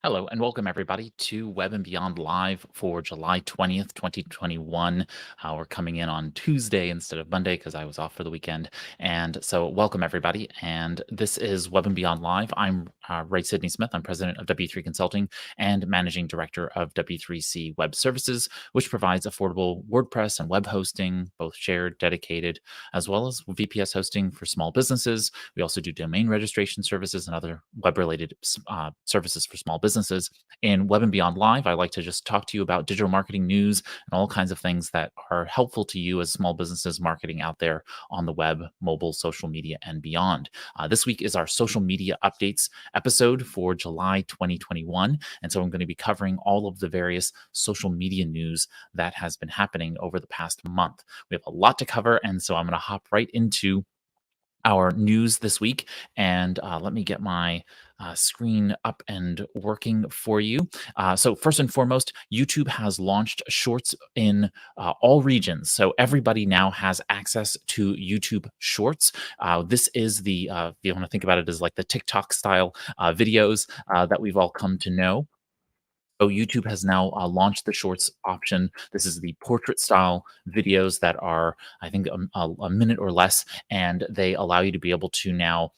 Hello and welcome everybody to Web and Beyond Live for July 20th, 2021. We're coming in on Tuesday instead of Monday because I was off for the weekend. And so welcome everybody. And this is Web and Beyond Live. I'm Ray Sidney Smith. I'm president of W3 Consulting and managing director of W3C Web Services, which provides affordable WordPress and web hosting, both shared, dedicated, as well as VPS hosting for small businesses. We also do domain registration services and other web-related services for small businesses. In Web and Beyond Live, I like to just talk to you about digital marketing news and all kinds of things that are helpful to you as small businesses marketing out there on the web, mobile, social media, and beyond. This week is our social media updates episode for July 2021. And so I'm going to be covering all of the various social media news that has been happening over the past month. We have a lot to cover, and so I'm going to hop right into our news this week. And let me get my screen up and working for you. So first and foremost, YouTube has launched Shorts in all regions. So everybody now has access to YouTube Shorts. This is the, if you want to think about it as like the TikTok style videos that we've all come to know. So YouTube has now launched the Shorts option. This is the portrait style videos that are, I think, a minute or less, and they allow you to be able to now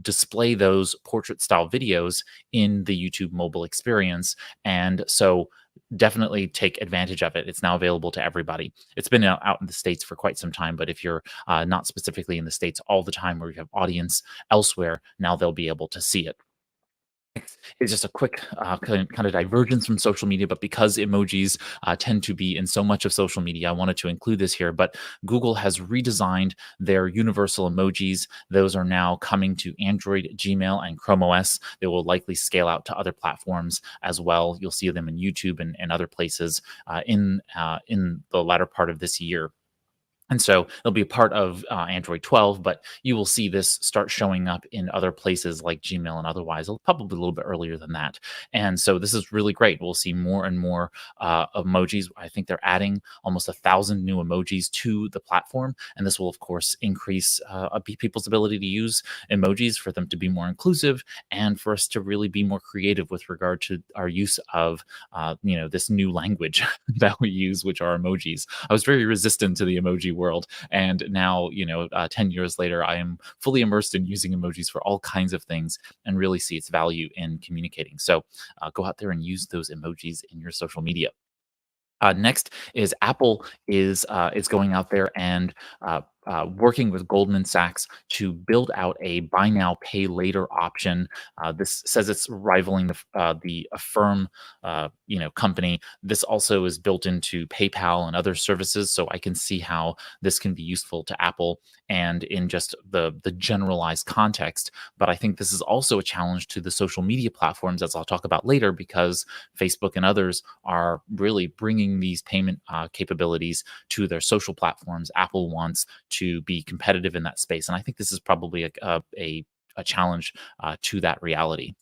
display those portrait style videos in the YouTube mobile experience. And so definitely take advantage of it. It's now available to everybody. It's been out in the States for quite some time, but if you're not specifically in the States all the time or you have audience elsewhere, now they'll be able to see it. Is just a quick kind of divergence from social media, but because emojis tend to be in so much of social media, I wanted to include this here. But Google has redesigned their universal emojis. Those are now coming to Android, Gmail, and Chrome OS. They will likely scale out to other platforms as well. You'll see them in YouTube and other places in the latter part of this year. And so it'll be a part of Android 12, but you will see this start showing up in other places like Gmail and otherwise, probably a little bit earlier than that. And so this is really great. We'll see more and more emojis. I think they're adding almost 1,000 new emojis to the platform. And this will, of course, increase people's ability to use emojis for them to be more inclusive and for us to really be more creative with regard to our use of, this new language that we use, which are emojis. I was very resistant to the emoji world, and now 10 years later I am fully immersed in using emojis for all kinds of things and really see its value in communicating. So go out there and use those emojis in your social media. Next is Apple is going out there and working with Goldman Sachs to build out a buy now, pay later option. This says it's rivaling the Affirm company. This also is built into PayPal and other services, so I can see how this can be useful to Apple and in just the generalized context. But I think this is also a challenge to the social media platforms, as I'll talk about later, because Facebook and others are really bringing these payment capabilities to their social platforms. Apple wants to be competitive in that space, and I think this is probably a challenge to that reality.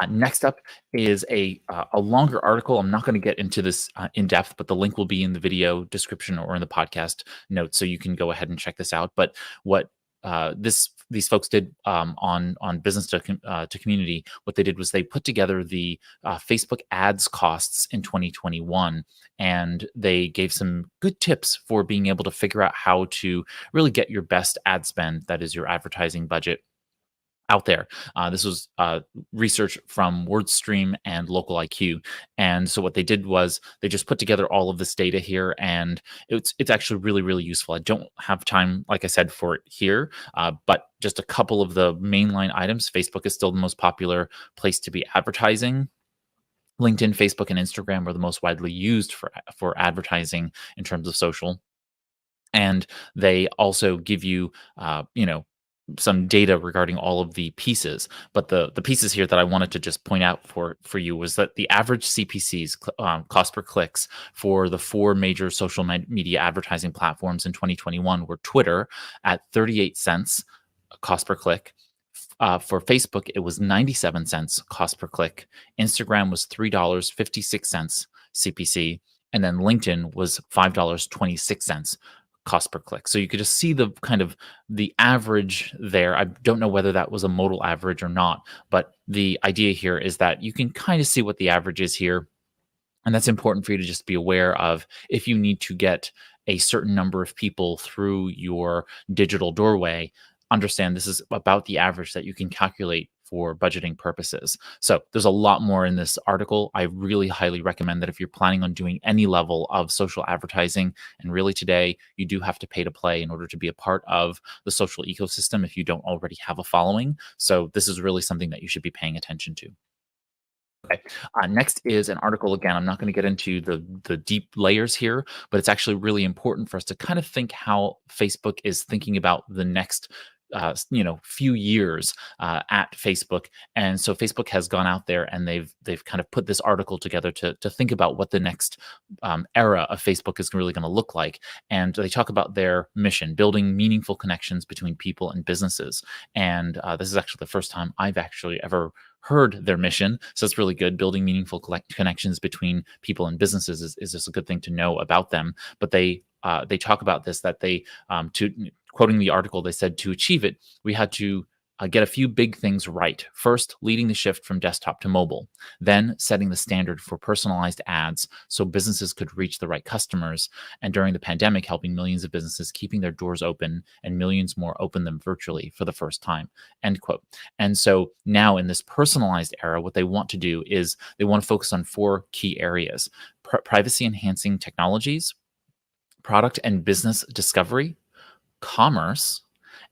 Next up is a longer article. I'm not going to get into this in depth, but the link will be in the video description or in the podcast notes, so you can go ahead and check this out. But what these folks did on business to community, what they did was they put together the Facebook ads costs in 2021, and they gave some good tips for being able to figure out how to really get your best ad spend, that is your advertising budget, out there. This was research from WordStream and Local IQ. And so what they did was they just put together all of this data here, and it's actually really, really useful. I don't have time, like I said, for it here, but just a couple of the mainline items. Facebook is still the most popular place to be advertising. LinkedIn, Facebook, and Instagram are the most widely used for advertising in terms of social. And they also give you, some data regarding all of the pieces. But the pieces here that I wanted to just point out for you was that the average CPCs, cost per clicks, for the four major social media advertising platforms in 2021 were Twitter at 38 cents cost per click. For Facebook, it was 97 cents cost per click. Instagram was $3.56 CPC. And then LinkedIn was $5.26 cost per click. So you could just see the kind of the average there. I don't know whether that was a modal average or not, but the idea here is that you can kind of see what the average is here, and that's important for you to just be aware of. If you need to get a certain number of people through your digital doorway, understand this is about the average that you can calculate for budgeting purposes. So there's a lot more in this article. I really highly recommend that if you're planning on doing any level of social advertising, and really today you do have to pay to play in order to be a part of the social ecosystem if you don't already have a following. So this is really something that you should be paying attention to. Okay. Next is an article. Again, I'm not going to get into the deep layers here, but it's actually really important for us to kind of think how Facebook is thinking about the next few years at Facebook. And so Facebook has gone out there and they've kind of put this article together to think about what the next era of Facebook is really going to look like. And they talk about their mission: building meaningful connections between people and businesses. And this is actually the first time I've actually ever heard their mission. So it's really good. Building meaningful connections between people and businesses is just a good thing to know about them. But they talk about this, that they to quoting the article, they said to achieve it, we had to get a few big things right. First, leading the shift from desktop to mobile, then setting the standard for personalized ads so businesses could reach the right customers. And during the pandemic, helping millions of businesses keeping their doors open and millions more open them virtually for the first time. End quote. And so now in this personalized era, what they want to do is they want to focus on four key areas: privacy enhancing technologies, product and business discovery, commerce,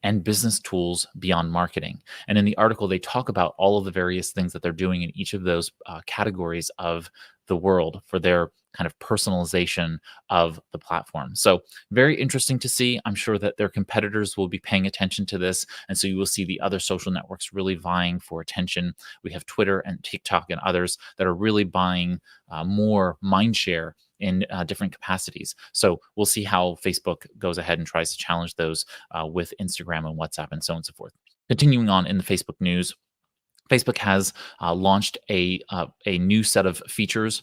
and business tools beyond marketing. And in the article, they talk about all of the various things that they're doing in each of those categories of the world for their kind of personalization of the platform. So, very interesting to see. I'm sure that their competitors will be paying attention to this. And so you will see the other social networks really vying for attention. We have Twitter and TikTok and others that are really buying more mind share in different capacities. So we'll see how Facebook goes ahead and tries to challenge those with Instagram and WhatsApp and so on and so forth. Continuing on in the Facebook news, Facebook has launched a new set of features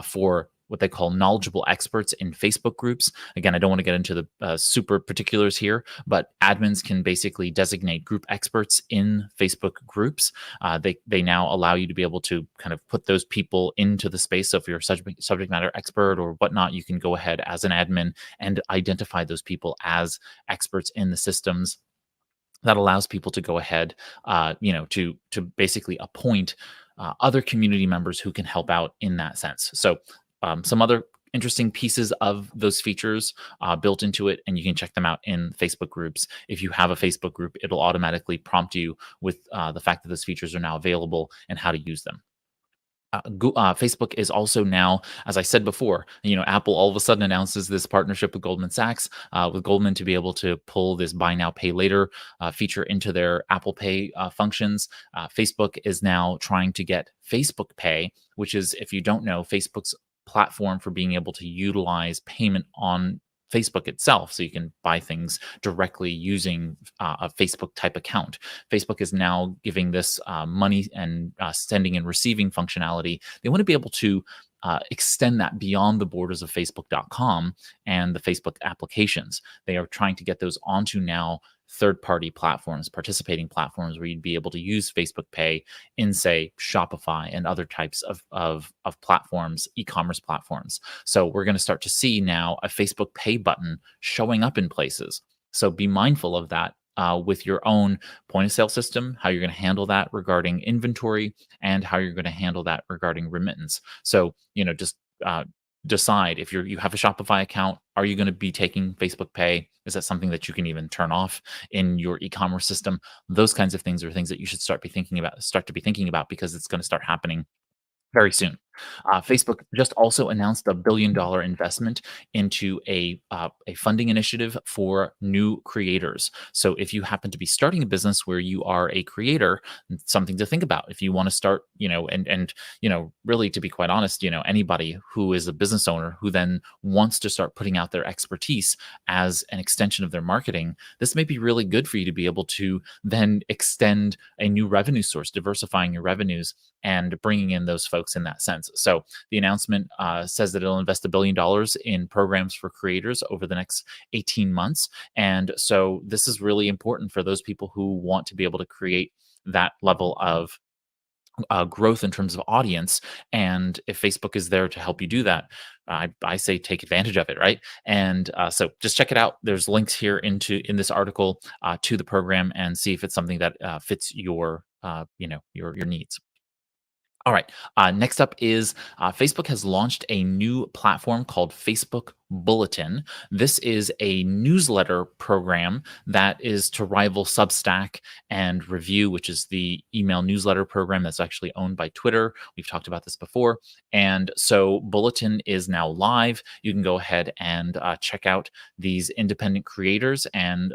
for what they call knowledgeable experts in Facebook groups. Again, I don't want to get into the super particulars here, but admins can basically designate group experts in Facebook groups. They now allow you to be able to kind of put those people into the space. So if you're a subject matter expert or whatnot, you can go ahead as an admin and identify those people as experts in the systems. That allows people to go ahead, to basically appoint other community members who can help out in that sense. So some other interesting pieces of those features built into it, and you can check them out in Facebook groups. If you have a Facebook group, it'll automatically prompt you with the fact that those features are now available and how to use them. Facebook is also now, as I said before, Apple all of a sudden announces this partnership with Goldman Sachs, with Goldman to be able to pull this buy now, pay later feature into their Apple Pay functions. Facebook is now trying to get Facebook Pay, which is, if you don't know, Facebook's platform for being able to utilize payment on Facebook itself, so you can buy things directly using a Facebook type account. Facebook is now giving this money and sending and receiving functionality. They want to be able to extend that beyond the borders of Facebook.com and the Facebook applications. They are trying to get those onto now third-party platforms, participating platforms where you'd be able to use Facebook Pay in, say, Shopify and other types of platforms, e-commerce platforms. So we're going to start to see now a Facebook Pay button showing up in places. So be mindful of that with your own point of sale system, how you're going to handle that regarding inventory, and how you're going to handle that regarding remittance. So, just decide if you have a Shopify account, are you going to be taking Facebook Pay? Is that something that you can even turn off in your e-commerce system? Those kinds of things are things that you should start to be thinking about because it's going to start happening very soon. Facebook just also announced a $1 billion investment into a funding initiative for new creators. So if you happen to be starting a business where you are a creator, something to think about. If you want to start, really, to be quite honest, anybody who is a business owner who then wants to start putting out their expertise as an extension of their marketing, this may be really good for you to be able to then extend a new revenue source, diversifying your revenues and bringing in those folks in that sense. sense. So the announcement says that it'll invest $1 billion in programs for creators over the next 18 months. And so this is really important for those people who want to be able to create that level of growth in terms of audience. And if Facebook is there to help you do that, I say take advantage of it, right? And so just check it out. There's links here in this article to the program and see if it's something that fits your your needs. All right. Next up is Facebook has launched a new platform called Facebook Bulletin. This is a newsletter program that is to rival Substack and Review, which is the email newsletter program that's actually owned by Twitter. We've talked about this before. And so Bulletin is now live. You can go ahead and check out these independent creators and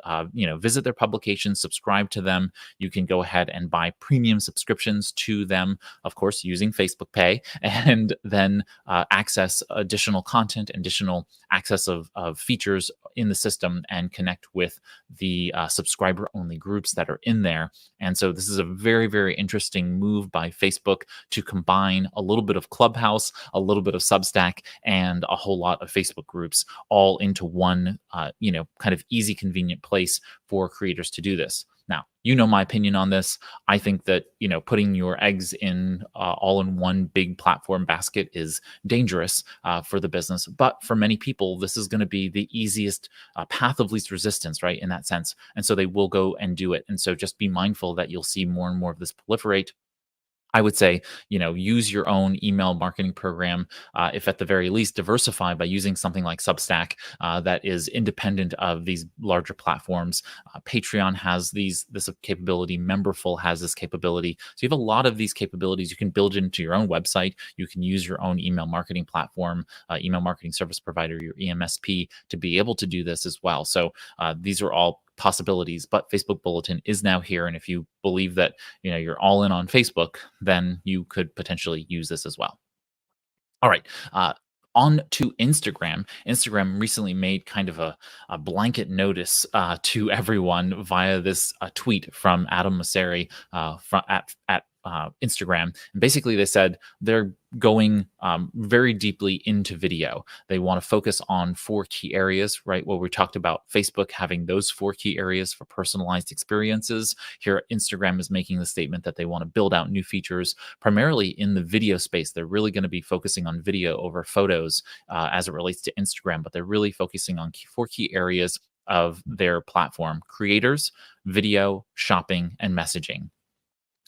visit their publications, subscribe to them. You can go ahead and buy premium subscriptions to them, of course, using Facebook Pay, and then access additional content, additional access of features in the system, and connect with the subscriber only groups that are in there. And so this is a very, very interesting move by Facebook to combine a little bit of Clubhouse, a little bit of Substack, and a whole lot of Facebook groups all into one, kind of easy, convenient place for creators to do this. Now, you know my opinion on this. I think that, putting your eggs in all in one big platform basket is dangerous for the business. But for many people, this is going to be the easiest path of least resistance, right? In that sense. And so they will go and do it. And so just be mindful that you'll see more and more of this proliferate. I would say, use your own email marketing program. If at the very least, diversify by using something like Substack that is independent of these larger platforms. Patreon has this capability. Memberful has this capability. So you have a lot of these capabilities. You can build into your own website. You can use your own email marketing platform, email marketing service provider, your EMSP, to be able to do this as well. So these are all possibilities, but Facebook Bulletin is now here. And if you believe that, you're all in on Facebook, then you could potentially use this as well. All right. On to Instagram. Instagram recently made kind of a blanket notice to everyone via this tweet from Adam Mosseri at Instagram. And basically, they said they're going very deeply into video. They want to focus on 4 key areas, right? Well, we talked about Facebook having those 4 key areas for personalized experiences. Here, Instagram is making the statement that they want to build out new features, primarily in the video space. They're really going to be focusing on video over photos as it relates to Instagram, but they're really focusing on 4 key areas of their platform: creators, video, shopping, and messaging.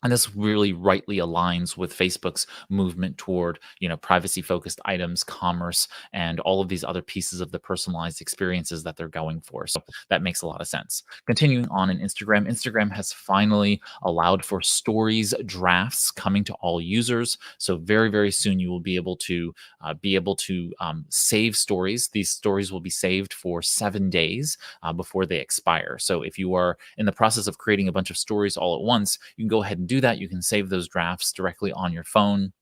And this really rightly aligns with Facebook's movement toward, privacy-focused items, commerce, and all of these other pieces of the personalized experiences that they're going for. So that makes a lot of sense. Continuing on in Instagram, Instagram has finally allowed for stories drafts coming to all users. So very, very soon you will be able to save stories. These stories will be saved for 7 days before they expire. So if you are in the process of creating a bunch of stories all at once, you can go ahead and do that. You can save those drafts directly on your phone.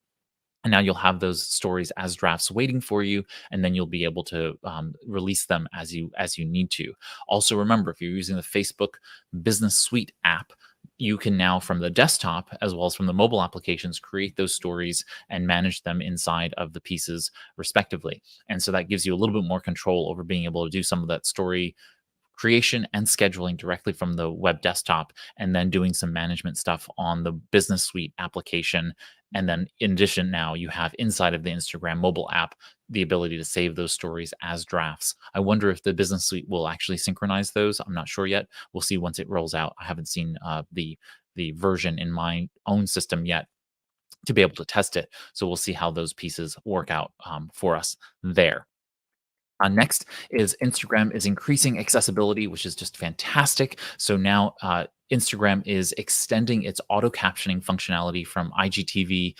And now you'll have those stories as drafts waiting for you, and then you'll be able to release them as you need to. Also, remember, if you're using the Facebook Business Suite app, you can now, from the desktop as well as from the mobile applications, create those stories and manage them inside of the pieces respectively. And so that gives you a little bit more control over being able to do some of that story creation and scheduling directly from the web desktop, and then doing some management stuff on the Business Suite application. And then in addition, now you have inside of the Instagram mobile app the ability to save those stories as drafts. I wonder if the Business Suite will actually synchronize those. I'm not sure yet. We'll see once it rolls out. I haven't seen the version in my own system yet to be able to test it. So we'll see how those pieces work out for us there. Next is Instagram is increasing accessibility, which is just fantastic. So now Instagram is extending its auto captioning functionality from IGTV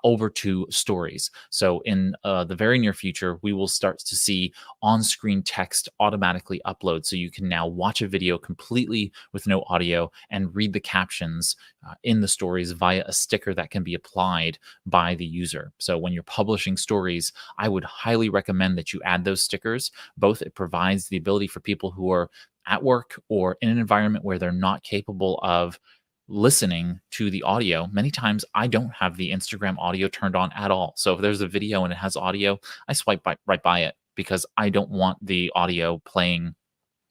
over to stories. So in the very near future, we will start to see on-screen text automatically upload. So you can now watch a video completely with no audio and read the captions in the stories via a sticker that can be applied by the user. So when you're publishing stories, I would highly recommend that you add those stickers. Both, it provides the ability for people who are at work or in an environment where they're not capable of listening to the audio, many times I don't have the Instagram audio turned on at all. So if there's a video and it has audio, I swipe right by it because I don't want the audio playing.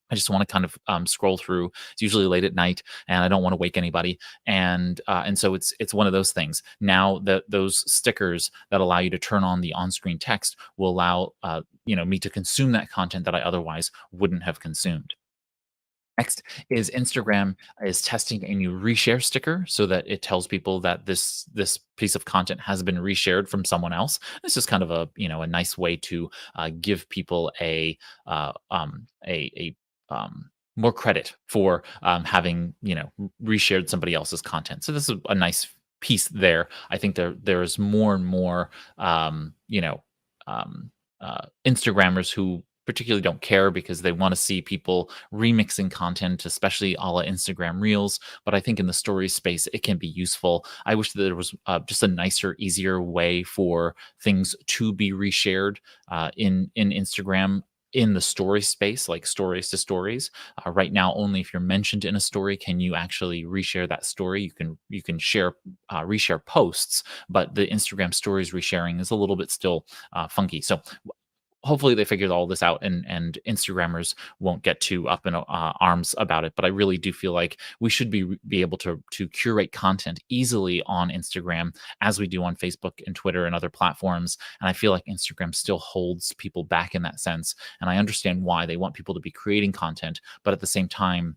I just want to kind of scroll through. It's usually late at night, and I don't want to wake anybody. And so it's one of those things. Now that those stickers that allow you to turn on the on-screen text will allow me to consume that content that I otherwise wouldn't have consumed. Next is Instagram is testing a new reshare sticker so that it tells people that this piece of content has been reshared from someone else. This is kind of a nice way to give people a more credit for having reshared somebody else's content. So this is a nice piece there. I think there's more and more um, Instagrammers who particularly don't care because they want to see people remixing content, especially a la Instagram Reels. But I think in the story space, it can be useful. I wish that there was just a nicer, easier way for things to be reshared in Instagram in the story space, like stories to stories. Right now, only if you're mentioned in a story can you actually reshare that story. You can share reshare posts, but the Instagram stories resharing is a little bit still funky. So hopefully they figured all this out and Instagrammers won't get too up in arms about it. But I really do feel like we should be able to curate content easily on Instagram as we do on Facebook and Twitter and other platforms. And I feel like Instagram still holds people back in that sense. And I understand why they want people to be creating content, but at the same time,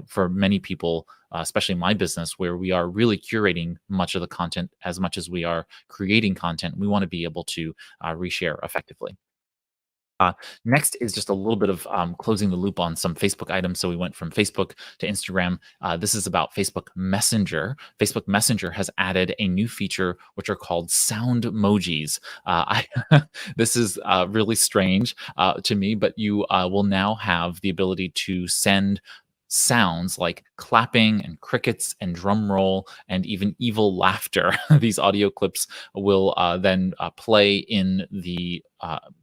for many people, especially my business, where we are really curating much of the content as much as we are creating content, we want to be able to reshare effectively. Uh, Next is just a little bit of closing the loop on some Facebook items. So we went from Facebook to Instagram. This is about Facebook Messenger. Facebook Messenger has added a new feature, which are called sound emojis. This is really strange to me, but you will now have the ability to send sounds like clapping and crickets and drum roll and even evil laughter. These audio clips will then play in the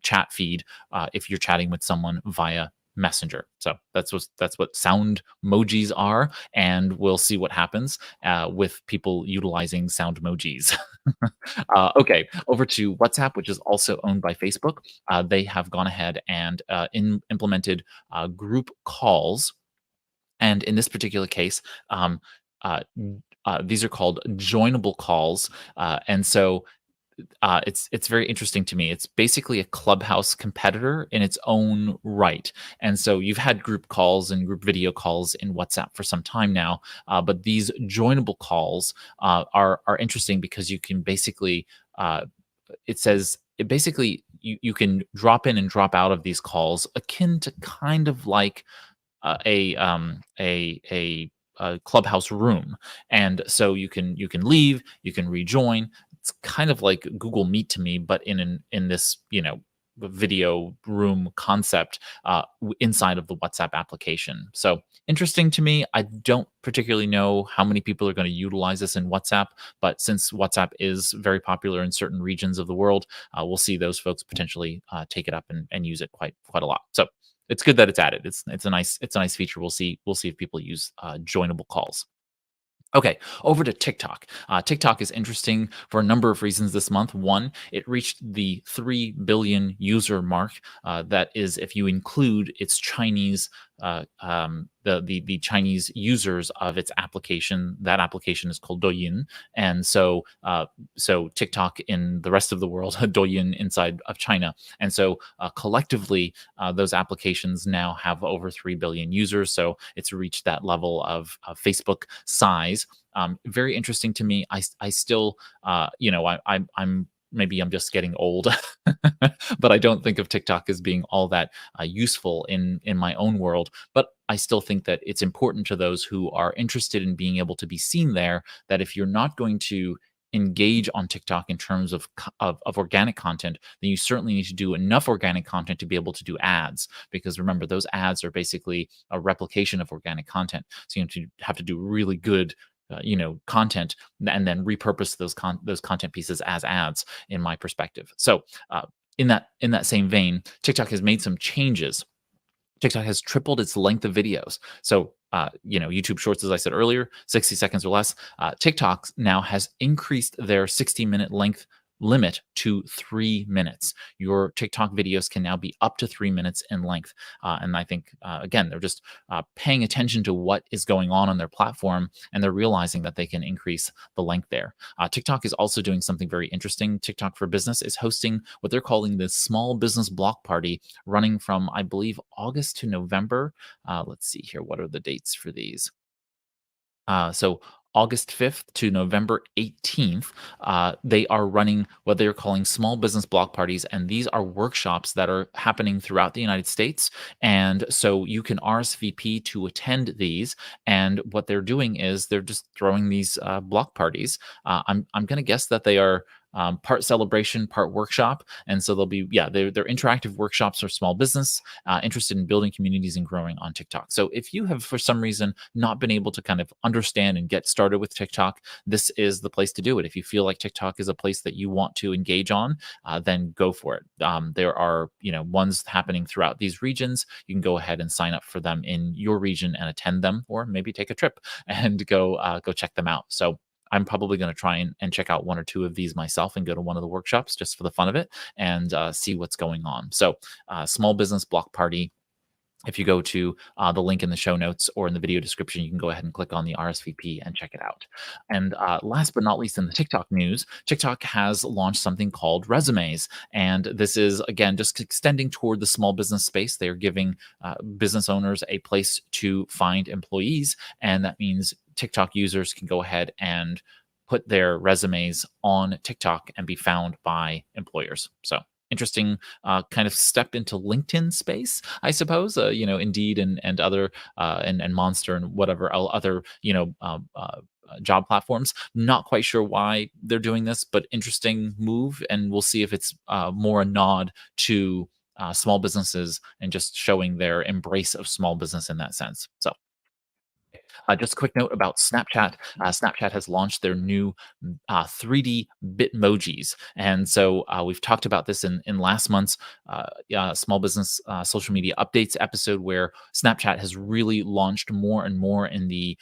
chat feed if you're chatting with someone via Messenger. So that's what sound emojis are, and we'll see what happens with people utilizing sound emojis. Okay, over to WhatsApp, which is also owned by Facebook. They have gone ahead and implemented group calls, and in this particular case, these are called joinable calls, and so it's very interesting to me. It's basically a Clubhouse competitor in its own right. And so you've had group calls and group video calls in WhatsApp for some time now, but these joinable calls are interesting because you can basically it says it basically you can drop in and drop out of these calls, akin to kind of like a Clubhouse room, and so you can leave, you can rejoin. It's kind of like Google Meet to me, but in this video room concept inside of the WhatsApp application. So interesting to me. I don't particularly know how many people are going to utilize this in WhatsApp, but since WhatsApp is very popular in certain regions of the world, we'll see those folks potentially take it up and use it quite a lot. So it's good that it's added. It's a nice feature. We'll see if people use joinable calls. Okay, over to TikTok. TikTok is interesting for a number of reasons this month. One, it reached the 3 billion user mark. That is, if you include its Chinese, the Chinese users of its application. That application is called Douyin, and so TikTok in the rest of the world, Douyin inside of China, and so collectively, those applications now have over 3 billion users. So it's reached that level of Facebook size. Very interesting to me. I still, I'm maybe I'm just getting old, but I don't think of TikTok as being all that useful in my own world. But I still think that it's important to those who are interested in being able to be seen there, that if you're not going to engage on TikTok in terms of organic content, then you certainly need to do enough organic content to be able to do ads. Because remember, those ads are basically a replication of organic content. So you have to do really good content and then repurpose those content pieces as ads, in my perspective. So in that same vein, TikTok has made some changes. TikTok has tripled its length of videos. So YouTube Shorts, as I said earlier, 60 seconds or less. TikTok now has increased their 60-minute length limit to 3 minutes. Your TikTok videos can now be up to 3 minutes in length. And I think, again, they're just paying attention to what is going on their platform, and they're realizing that they can increase the length there. TikTok is also doing something very interesting. TikTok for Business is hosting what they're calling the Small Business Block Party, running from, I believe, August to November. Let's see here. What are the dates for these? So August 5th to November 18th, they are running what they're calling small business block parties. And these are workshops that are happening throughout the United States. And so you can RSVP to attend these. And what they're doing is they're just throwing these block parties. I'm going to guess that they are part celebration, part workshop. And so they'll be, yeah, they're interactive workshops for small business interested in building communities and growing on TikTok. So if you have, for some reason, not been able to kind of understand and get started with TikTok, this is the place to do it. If you feel like TikTok is a place that you want to engage on, then go for it. There are, ones happening throughout these regions. You can go ahead and sign up for them in your region and attend them, or maybe take a trip and go check them out. So I'm probably going to try and check out one or two of these myself and go to one of the workshops just for the fun of it and see what's going on. So, small business block party. If you go to the link in the show notes or in the video description, you can go ahead and click on the RSVP and check it out. And last but not least, in the TikTok news, TikTok has launched something called Resumes. And this is, again, just extending toward the small business space. They're giving business owners a place to find employees. And that means TikTok users can go ahead and put their resumes on TikTok and be found by employers. So, interesting kind of step into LinkedIn space, I suppose. Indeed and other and Monster and whatever other job platforms. Not quite sure why they're doing this, but interesting move, and we'll see if it's more a nod to small businesses and just showing their embrace of small business in that sense. So, just a quick note about Snapchat. Snapchat has launched their new 3D Bitmojis. And so we've talked about this in last month's small business social media updates episode, where Snapchat has really launched more and more in the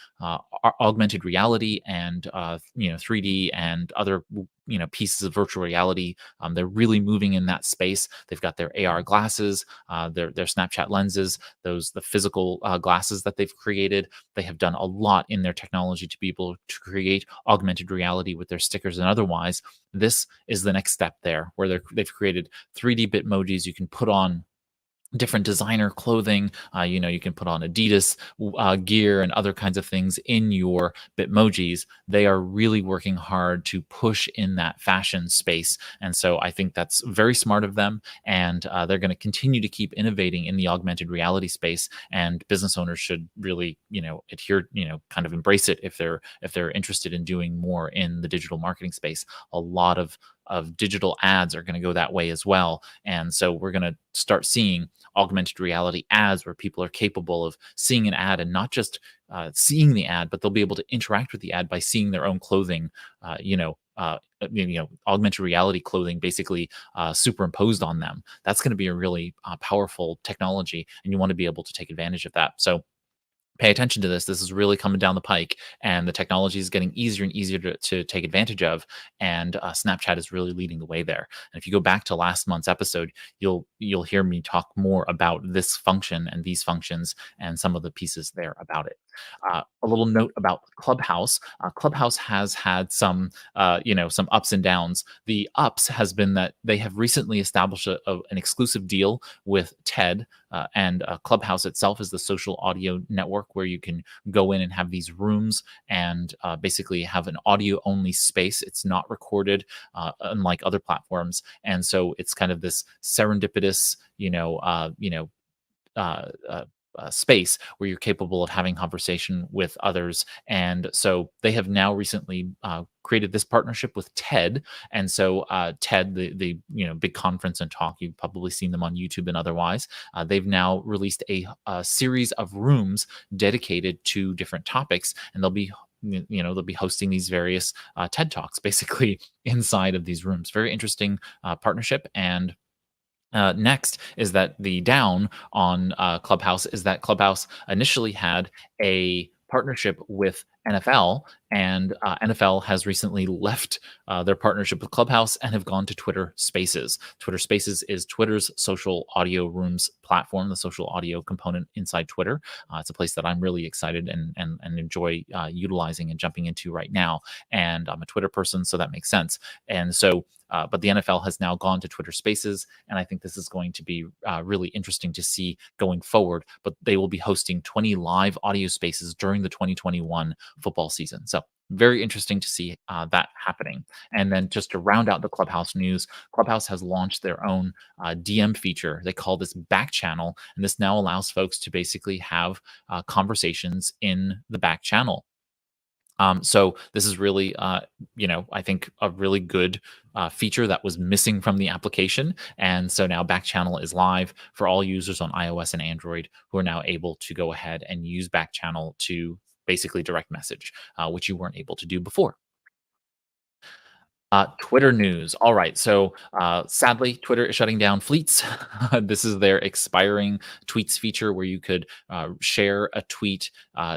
augmented reality and 3D and other pieces of virtual reality. They're really moving in that space. They've got their AR glasses, their Snapchat lenses, the physical glasses that they've created. They have done a lot in their technology to be able to create augmented reality with their stickers and otherwise. This is the next step there, where they've created 3D Bitmojis you can put on different designer clothing. You can put on Adidas gear and other kinds of things in your Bitmojis. They are really working hard to push in that fashion space. And so I think that's very smart of them. And they're going to continue to keep innovating in the augmented reality space. And business owners should really, adhere, kind of embrace it if they're interested in doing more in the digital marketing space. A lot of digital ads are going to go that way as well. And so we're going to start seeing augmented reality ads where people are capable of seeing an ad and not just seeing the ad, but they'll be able to interact with the ad by seeing their own clothing, augmented reality clothing basically superimposed on them. That's going to be a really powerful technology, and you want to be able to take advantage of that. So pay attention to this. This is really coming down the pike, and the technology is getting easier and easier to take advantage of. And Snapchat is really leading the way there. And if you go back to last month's episode, you'll hear me talk more about this function and these functions and some of the pieces there about it. A little note about Clubhouse. Clubhouse has had some ups and downs. The ups has been that they have recently established an exclusive deal with TED, and Clubhouse itself is the social audio network where you can go in and have these rooms and basically have an audio only space. It's not recorded, unlike other platforms, and so it's kind of this serendipitous, uh, uh, space where you're capable of having conversation with others. And so they have now recently created this partnership with TED. And so TED, the big conference and talk, you've probably seen them on YouTube and otherwise. They've now released a series of rooms dedicated to different topics, and they'll be hosting these various TED Talks basically inside of these rooms. Very interesting partnership, and Next is that the down on Clubhouse is that Clubhouse initially had a partnership with NFL, and NFL has recently left their partnership with Clubhouse and have gone to Twitter Spaces. Twitter Spaces is Twitter's social audio rooms platform, the social audio component inside Twitter. It's a place that I'm really excited and enjoy utilizing and jumping into right now. And I'm a Twitter person, so that makes sense. And so but the NFL has now gone to Twitter Spaces, and I think this is going to be really interesting to see going forward. But they will be hosting 20 live audio spaces during the 2021 football season. So very interesting to see that happening. And then just to round out the Clubhouse news, Clubhouse has launched their own DM feature. They call this back channel, and this now allows folks to basically have conversations in the back channel. So this is really, I think a really good feature that was missing from the application. And so now Back Channel is live for all users on iOS and Android who are now able to go ahead and use Back Channel to basically direct message, which you weren't able to do before. Twitter news. All right. So sadly, Twitter is shutting down fleets. This is their expiring tweets feature where you could share a tweet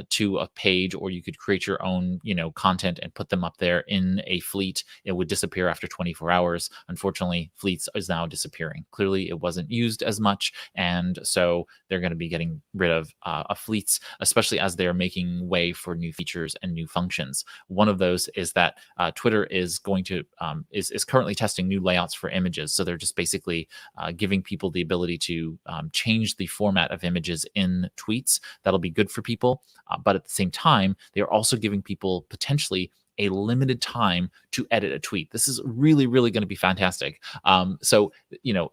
to a page, or you could create your own, content and put them up there in a fleet. It would disappear after 24 hours. Unfortunately, fleets is now disappearing. Clearly, it wasn't used as much, and so they're going to be getting rid of fleets, especially as they're making way for new features and new functions. One of those is that Twitter is going to is currently testing new layouts for images. So they're just basically giving people the ability to change the format of images in tweets. That'll be good for people, but at the same time, they are also giving people potentially a limited time to edit a tweet. This is really, really going to be fantastic. So,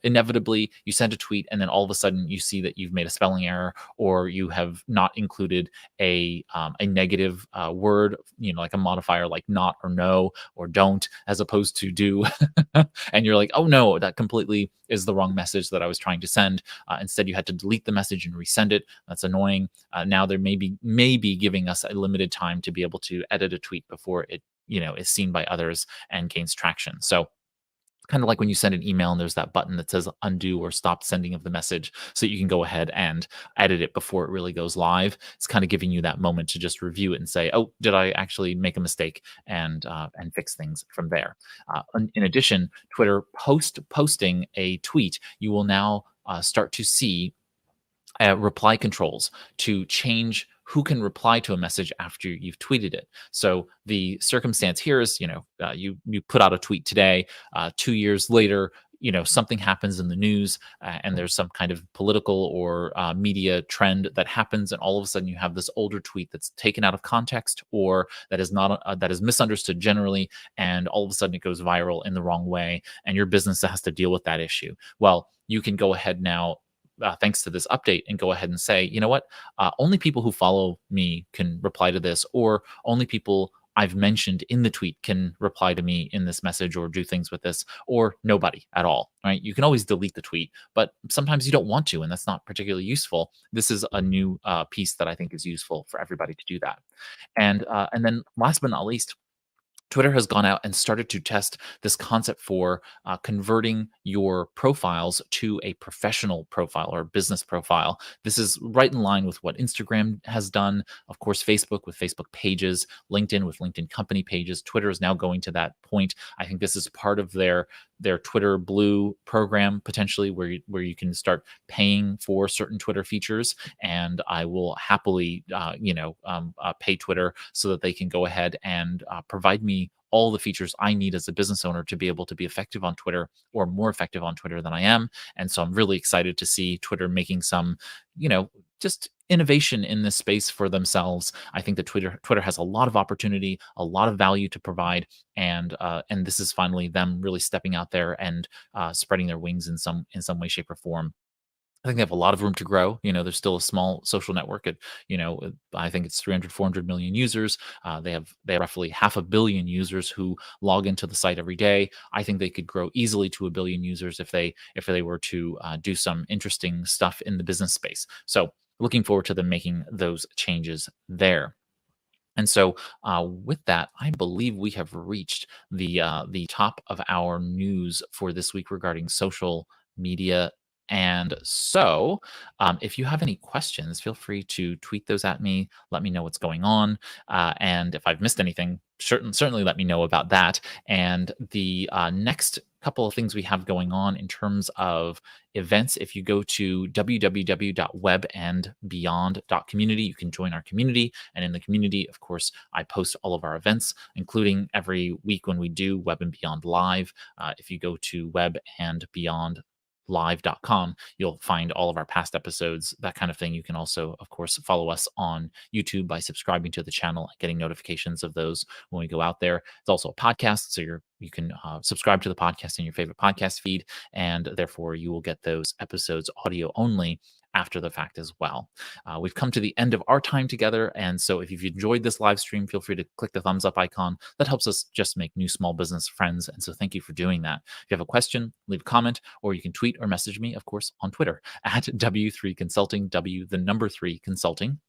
inevitably you send a tweet and then all of a sudden you see that you've made a spelling error, or you have not included a negative word, like a modifier like not or no or don't, as opposed to do. And you're like, oh no, that completely is the wrong message that I was trying to send. Instead, you had to delete the message and resend it. That's annoying. Now they're maybe giving us a limited time to be able to edit a tweet before it is seen by others and gains traction. So kind of like when you send an email and there's that button that says undo or stop sending of the message, so you can go ahead and edit it before it really goes live. It's kind of giving you that moment to just review it and say, oh, did I actually make a mistake, and fix things from there. In addition, Twitter posting a tweet, you will now start to see reply controls to change who can reply to a message after you've tweeted it. So the circumstance here is, you put out a tweet today, 2 years later, something happens in the news, and there's some kind of political or media trend that happens, and all of a sudden you have this older tweet that's taken out of context, or that is not that is misunderstood generally, and all of a sudden it goes viral in the wrong way, and your business has to deal with that issue. Well, you can go ahead now, thanks to this update, and go ahead and say, you know what, only people who follow me can reply to this, or only people I've mentioned in the tweet can reply to me in this message or do things with this, or nobody at all. Right? You can always delete the tweet, but sometimes you don't want to, and that's not particularly useful. This is a new piece that I think is useful for everybody to do that. And then last but not least, Twitter has gone out and started to test this concept for converting your profiles to a professional profile or business profile. This is right in line with what Instagram has done. Of course, Facebook with Facebook pages, LinkedIn with LinkedIn company pages. Twitter is now going to that point. I think this is part of their Twitter Blue program, potentially, where you can start paying for certain Twitter features. And I will happily, pay Twitter so that they can go ahead and provide me all the features I need as a business owner to be able to be effective on Twitter, or more effective on Twitter than I am. And so I'm really excited to see Twitter making some, just innovation in this space for themselves. I think that Twitter has a lot of opportunity, a lot of value to provide, and this is finally them really stepping out there and spreading their wings in some way, shape, or form. I think they have a lot of room to grow. There's still a small social network at, I think it's 300, 400 million users. They have roughly 500 million users who log into the site every day. I think they could grow easily to 1 billion users if they were to do some interesting stuff in the business space. So looking forward to them making those changes there. And so, with that, I believe we have reached the top of our news for this week regarding social media. And so, if you have any questions, feel free to tweet those at me. Let me know what's going on. And if I've missed anything, certainly let me know about that. And the next couple of things we have going on in terms of events, if you go to www.webandbeyond.community, you can join our community. And in the community, of course, I post all of our events, including every week when we do Web and Beyond Live. If you go to webandbeyondlive.com, you'll find all of our past episodes, that kind of thing. You can also, of course, follow us on YouTube by subscribing to the channel and getting notifications of those when we go out there. It's also a podcast, so you can subscribe to the podcast in your favorite podcast feed, and therefore you will get those episodes audio only after the fact as well. We've come to the end of our time together, and so if you've enjoyed this live stream, feel free to click the thumbs up icon. That helps us just make new small business friends, and so thank you for doing that. If you have a question, leave a comment, or you can tweet or message me, of course, on Twitter at W3Consulting, the number 3 Consulting.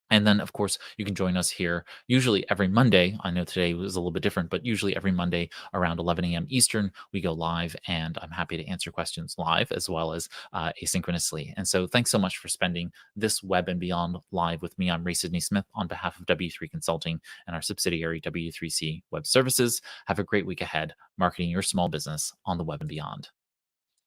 And then, of course, you can join us here usually every Monday. I know today was a little bit different, but usually every Monday around 11 a.m. Eastern, we go live, and I'm happy to answer questions live as well as asynchronously. And so thanks so much for spending this Web and Beyond live with me. I'm Ray Sidney Smith on behalf of W3 Consulting and our subsidiary W3C Web Services. Have a great week ahead, marketing your small business on the Web and Beyond.